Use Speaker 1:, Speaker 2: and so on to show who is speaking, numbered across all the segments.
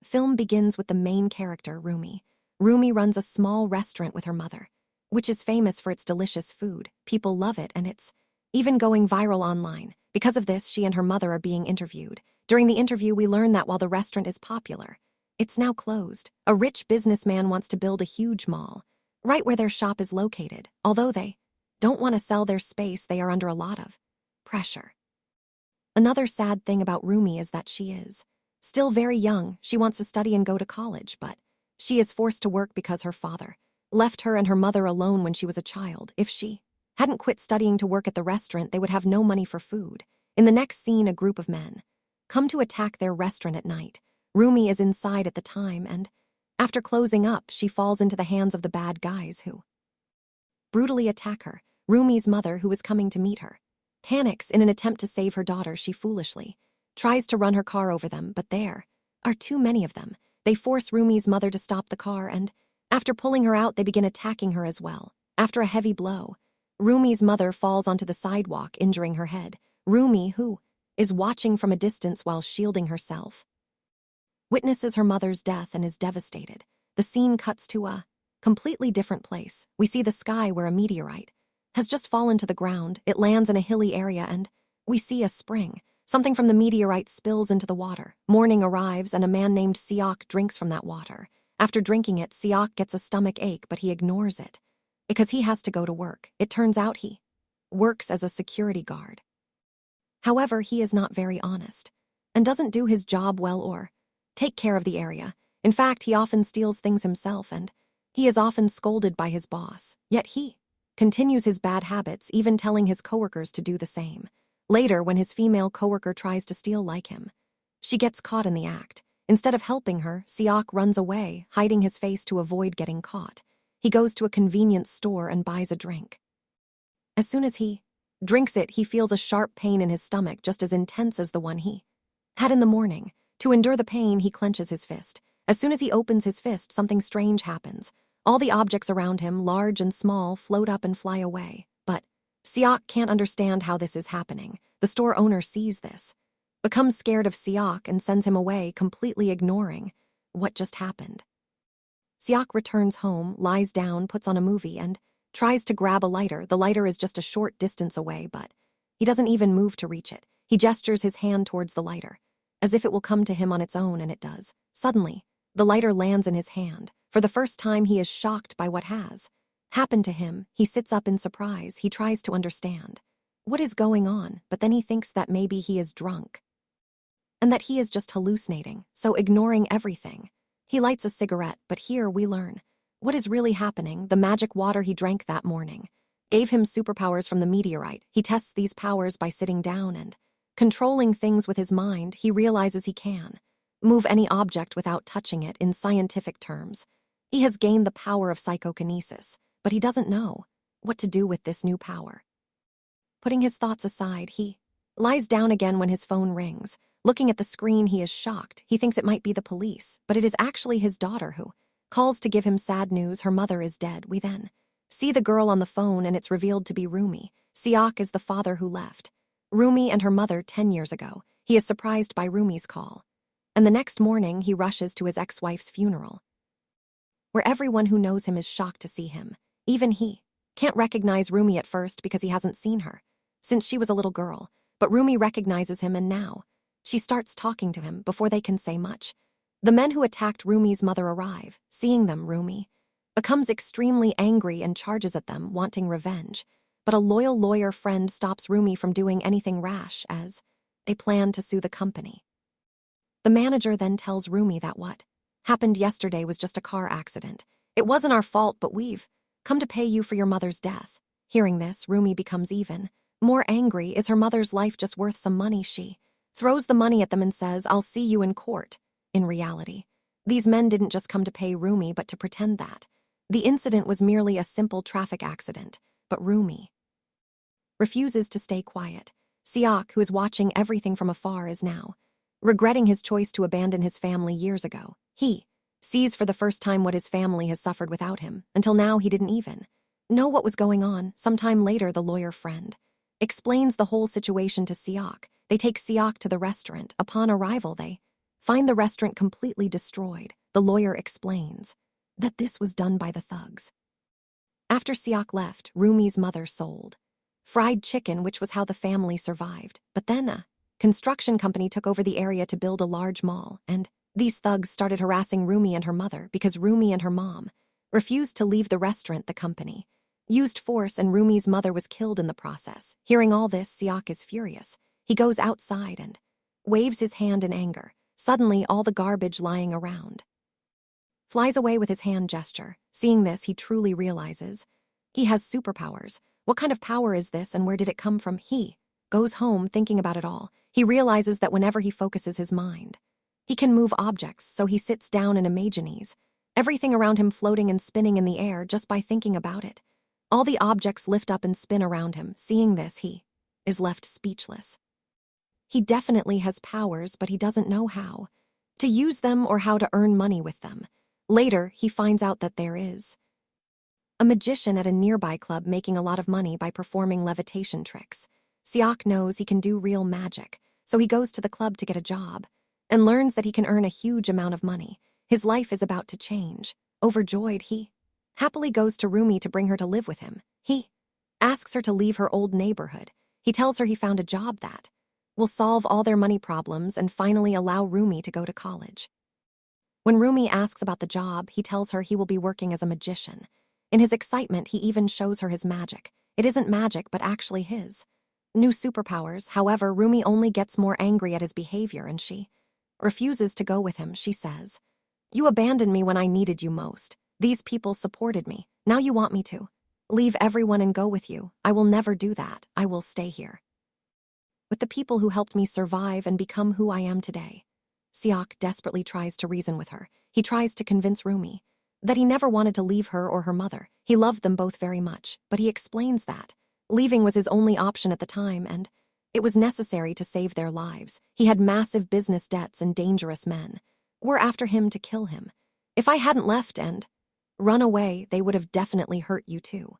Speaker 1: film begins with the main character, Roo-mi. Roo-mi runs a small restaurant with her mother, which is famous for its delicious food. People love it, and it's even going viral online. Because of this, she and her mother are being interviewed. During the interview, we learn that while the restaurant is popular, it's now closed. A rich businessman wants to build a huge mall, right where their shop is located. Although they don't want to sell their space, they are under a lot of pressure. Another sad thing about Roo-mi is that she is still very young. She wants to study and go to college, but she is forced to work because her father left her and her mother alone when she was a child. If she hadn't quit studying to work at the restaurant, they would have no money for food. In the next scene, a group of men come to attack their restaurant at night. Roo-mi is inside at the time, and after closing up, she falls into the hands of the bad guys who brutally attack her. Roo-mi's mother, who is coming to meet her, panics. In an attempt to save her daughter, she foolishly tries to run her car over them, but there are too many of them. They force Roo-mi's mother to stop the car, and after pulling her out, they begin attacking her as well. After a heavy blow, Roo-mi's mother falls onto the sidewalk, injuring her head. Roo-mi, who is watching from a distance while shielding herself, witnesses her mother's death and is devastated. The scene cuts to a completely different place. We see the sky where a meteorite has just fallen to the ground. It lands in a hilly area, and we see a spring. Something from the meteorite spills into the water. Morning arrives, and a man named Seok drinks from that water. After drinking it, Seok gets a stomach ache, but he ignores it because he has to go to work. It turns out he works as a security guard. However, he is not very honest and doesn't do his job well or take care of the area. In fact, he often steals things himself, and he is often scolded by his boss. Yet he continues his bad habits, even telling his coworkers to do the same. Later, when his female coworker tries to steal like him, she gets caught in the act. Instead of helping her, Seok runs away, hiding his face to avoid getting caught. He goes to a convenience store and buys a drink. As soon as he drinks it, he feels a sharp pain in his stomach, just as intense as the one he had in the morning. To endure the pain, he clenches his fist. As soon as he opens his fist, something strange happens. All the objects around him, large and small, float up and fly away. But Seok can't understand how this is happening. The store owner sees this, becomes scared of Seok, and sends him away, completely ignoring what just happened. Seok returns home, lies down, puts on a movie, and tries to grab a lighter. The lighter is just a short distance away, but he doesn't even move to reach it. He gestures his hand towards the lighter, as if it will come to him on its own, and it does. Suddenly, the lighter lands in his hand. For the first time, he is shocked by what has happened to him. He sits up in surprise. He tries to understand what is going on, but then he thinks that maybe he is drunk and that he is just hallucinating, so ignoring everything, he lights a cigarette. But here we learn what is really happening. The magic water he drank that morning gave him superpowers from the meteorite. He tests these powers by sitting down and controlling things with his mind. He realizes he can move any object without touching it. In scientific terms, he has gained the power of psychokinesis, but he doesn't know what to do with this new power. Putting his thoughts aside, he lies down again when his phone rings. Looking at the screen, he is shocked. He thinks it might be the police, but it is actually his daughter who calls to give him sad news. Her mother is dead. We then see the girl on the phone, and it's revealed to be Roo-mi. Seok is the father who left Roo-mi and her mother 10 years ago. He is surprised by Roo-mi's call, and the next morning he rushes to his ex-wife's funeral, where everyone who knows him is shocked to see him. Even he can't recognize Roo-mi at first because he hasn't seen her since she was a little girl, but Roo-mi recognizes him, and now she starts talking to him before they can say much. The men who attacked Roo-mi's mother arrive. Seeing them, Roo-mi becomes extremely angry and charges at them, wanting revenge. But a loyal lawyer friend stops Roo-mi from doing anything rash, as they plan to sue the company. The manager then tells Roo-mi that what happened yesterday was just a car accident. It wasn't our fault, but we've come to pay you for your mother's death. Hearing this, Roo-mi becomes even more angry. Is her mother's life just worth some money? She throws the money at them and says, "I'll see you in court." In reality, these men didn't just come to pay Roo-mi, but to pretend that the incident was merely a simple traffic accident. But Roo-mi refuses to stay quiet. Seok, who is watching everything from afar, is now regretting his choice to abandon his family years ago. He sees for the first time what his family has suffered without him. Until now, he didn't even know what was going on. Sometime later, the lawyer friend explains the whole situation to Seok. They take Seok to the restaurant. Upon arrival, they find the restaurant completely destroyed. The lawyer explains that this was done by the thugs. After Seok left, Roo-mi's mother sold fried chicken, which was how the family survived. But then a construction company took over the area to build a large mall, and these thugs started harassing Roo-mi and her mother because Roo-mi and her mom refused to leave the restaurant. The company used force, and Roo-mi's mother was killed in the process. Hearing all this, Seok is furious. He goes outside and waves his hand in anger. Suddenly, all the garbage lying around flies away with his hand gesture. Seeing this, he truly realizes he has superpowers. What kind of power is this, and where did it come from? He goes home thinking about it all. He realizes that whenever he focuses his mind, he can move objects, so he sits down and imagines everything around him floating and spinning in the air just by thinking about it. All the objects lift up and spin around him. Seeing this, he is left speechless. He definitely has powers, but he doesn't know how to use them or how to earn money with them. Later, he finds out that there is a magician at a nearby club making a lot of money by performing levitation tricks. Seok knows he can do real magic, so he goes to the club to get a job and learns that he can earn a huge amount of money. His life is about to change. Overjoyed, he happily goes to Roo-mi to bring her to live with him. He asks her to leave her old neighborhood. He tells her he found a job that will solve all their money problems and finally allow Roo-mi to go to college. When Roo-mi asks about the job, he tells her he will be working as a magician. In his excitement, he even shows her his magic. It isn't magic, but actually his new superpowers. However, Roo-mi only gets more angry at his behavior, and she refuses to go with him. She says, "You abandoned me when I needed you most. These people supported me. Now you want me to leave everyone and go with you. I will never do that. I will stay here with the people who helped me survive and become who I am today." Seok desperately tries to reason with her. He tries to convince Roo-mi that he never wanted to leave her or her mother. He loved them both very much, but he explains that leaving was his only option at the time, and it was necessary to save their lives. He had massive business debts, and dangerous men were after him to kill him. If I hadn't left and run away, they would have definitely hurt you too.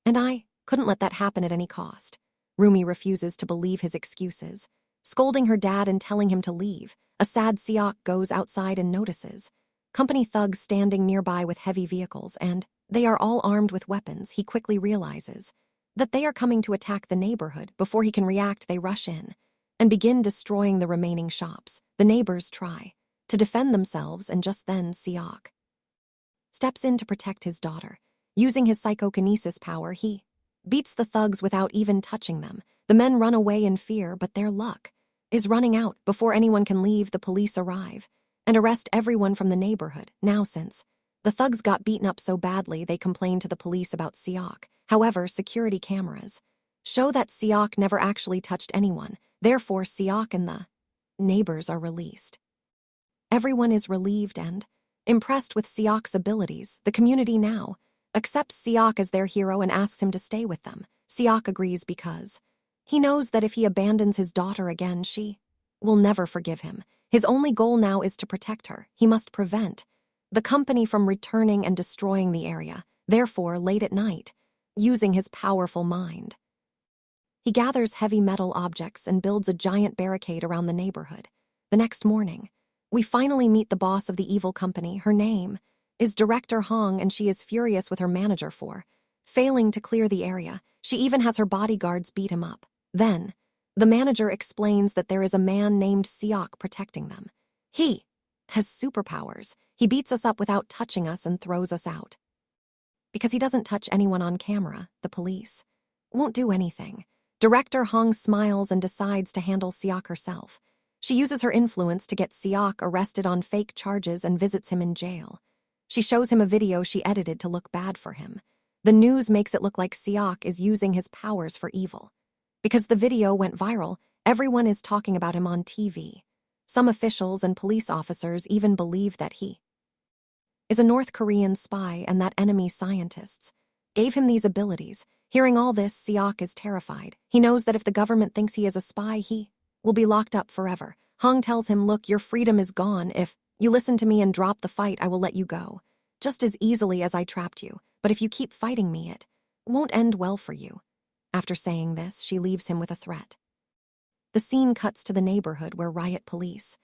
Speaker 1: And I couldn't let that happen at any cost. Roo-mi refuses to believe his excuses, scolding her dad and telling him to leave. A sad Seok goes outside and notices company thugs standing nearby with heavy vehicles, and they are all armed with weapons. He quickly realizes that they are coming to attack the neighborhood. Before he can react, they rush in and begin destroying the remaining shops. The neighbors try to defend themselves, and just then Seok steps in to protect his daughter. Using his psychokinesis power, he beats the thugs without even touching them. The men run away in fear, but their luck is running out. Before anyone can leave, the police arrive and arrest everyone from the neighborhood. Now, since the thugs got beaten up so badly, they complain to the police about Seok. However, security cameras show that Seok never actually touched anyone. Therefore, Seok and the neighbors are released. Everyone is relieved and impressed with Seok's abilities. The community now accepts Seok as their hero and asks him to stay with them. Seok agrees because he knows that if he abandons his daughter again, she will never forgive him. His only goal now is to protect her. He must prevent the company from returning and destroying the area. Therefore, late at night, using his powerful mind, he gathers heavy metal objects and builds a giant barricade around the neighborhood. The next morning, we finally meet the boss of the evil company. Her name is Director Hong, and she is furious with her manager for failing to clear the area. She even has her bodyguards beat him up. Then, the manager explains that there is a man named Seok protecting them. He has superpowers. He beats us up without touching us and throws us out. Because he doesn't touch anyone on camera, the police won't do anything. Director Hong smiles and decides to handle Seok herself. She uses her influence to get Seok arrested on fake charges and visits him in jail. She shows him a video she edited to look bad for him. The news makes it look like Seok is using his powers for evil. Because the video went viral, everyone is talking about him on TV. Some officials and police officers even believe that he is a North Korean spy and that enemy scientists gave him these abilities. Hearing all this, Seok is terrified. He knows that if the government thinks he is a spy, he will be locked up forever. Hong tells him, "Look, your freedom is gone. If you listen to me and drop the fight, I will let you go, just as easily as I trapped you. But if you keep fighting me, it won't end well for you." After saying this, she leaves him with a threat. The scene cuts to the neighborhood where riot police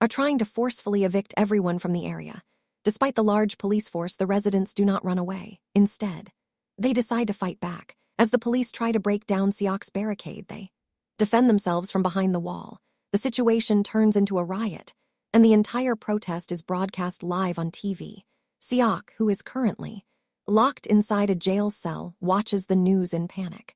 Speaker 1: are trying to forcefully evict everyone from the area. Despite the large police force, the residents do not run away. Instead, they decide to fight back. As the police try to break down Seok's barricade, they defend themselves from behind the wall. The situation turns into a riot, and the entire protest is broadcast live on TV. Seok, who is currently locked inside a jail cell, watches the news in panic.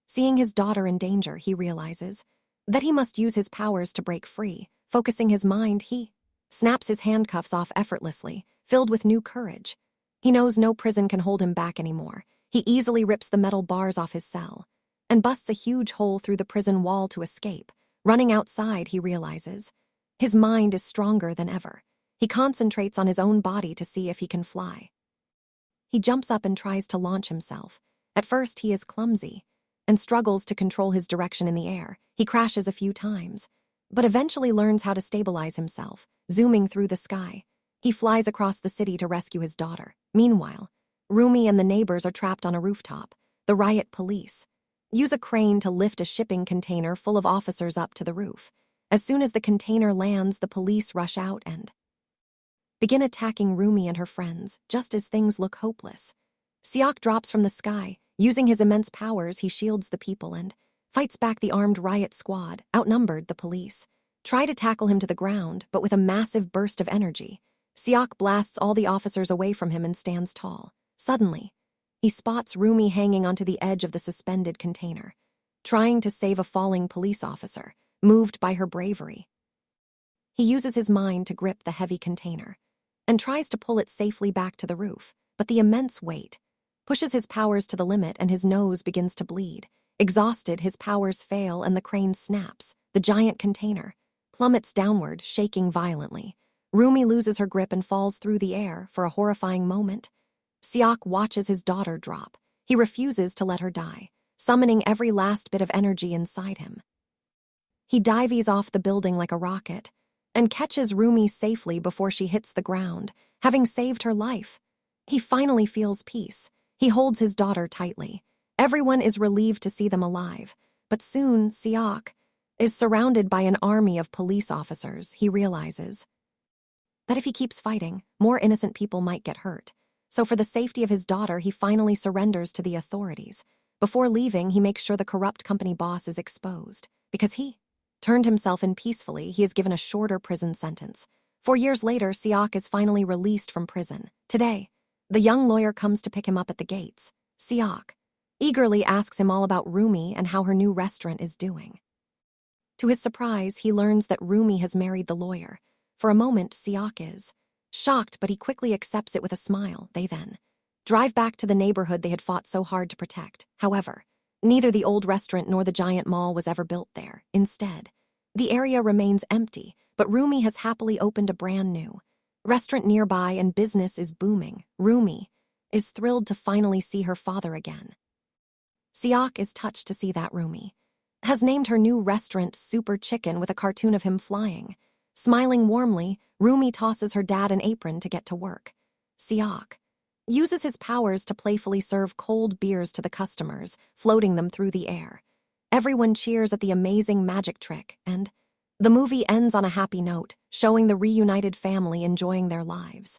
Speaker 1: Seeing his daughter in danger, he realizes that he must use his powers to break free. Focusing his mind, he snaps his handcuffs off effortlessly, filled with new courage. He knows no prison can hold him back anymore. He easily rips the metal bars off his cell and busts a huge hole through the prison wall to escape. Running outside, he realizes his mind is stronger than ever. He concentrates on his own body to see if he can fly. He jumps up and tries to launch himself. At first, he is clumsy and struggles to control his direction in the air. He crashes a few times, but eventually learns how to stabilize himself, zooming through the sky. He flies across the city to rescue his daughter. Meanwhile, Roo-mi and the neighbors are trapped on a rooftop. The riot police use a crane to lift a shipping container full of officers up to the roof. As soon as the container lands, the police rush out and begin attacking Roo-mi and her friends, just as things look hopeless. Seok drops from the sky. Using his immense powers, he shields the people and fights back the armed riot squad. Outnumbered, the police try to tackle him to the ground, but with a massive burst of energy, Seok blasts all the officers away from him and stands tall. Suddenly, he spots Roo-mi hanging onto the edge of the suspended container, trying to save a falling police officer. Moved by her bravery, he uses his mind to grip the heavy container and tries to pull it safely back to the roof, but the immense weight pushes his powers to the limit and his nose begins to bleed. Exhausted, his powers fail and the crane snaps. The giant container plummets downward, shaking violently. Roo-mi loses her grip and falls through the air. For a horrifying moment, Seok watches his daughter drop. He refuses to let her die, summoning every last bit of energy inside him. He dives off the building like a rocket and catches Roo-mi safely before she hits the ground, having saved her life. He finally feels peace. He holds his daughter tightly. Everyone is relieved to see them alive, but soon Seok is surrounded by an army of police officers. He realizes that if he keeps fighting, more innocent people might get hurt. So for the safety of his daughter, he finally surrenders to the authorities. Before leaving, he makes sure the corrupt company boss is exposed. Because he turned himself in peacefully, he is given a shorter prison sentence. 4 years later, Seok is finally released from prison. Today, the young lawyer comes to pick him up at the gates. Seok eagerly asks him all about Roo-mi and how her new restaurant is doing. To his surprise, he learns that Roo-mi has married the lawyer. For a moment, Seok is shocked, but he quickly accepts it with a smile. They then drive back to the neighborhood they had fought so hard to protect. However, neither the old restaurant nor the giant mall was ever built there. Instead, the area remains empty, but Roo-mi has happily opened a brand new restaurant nearby and business is booming. Roo-mi is thrilled to finally see her father again. Seok is touched to see that Roo-mi has named her new restaurant Super Chicken with a cartoon of him flying. Smiling warmly, Roo-mi tosses her dad an apron to get to work. Seok uses his powers to playfully serve cold beers to the customers, floating them through the air. Everyone cheers at the amazing magic trick, and the movie ends on a happy note, showing the reunited family enjoying their lives.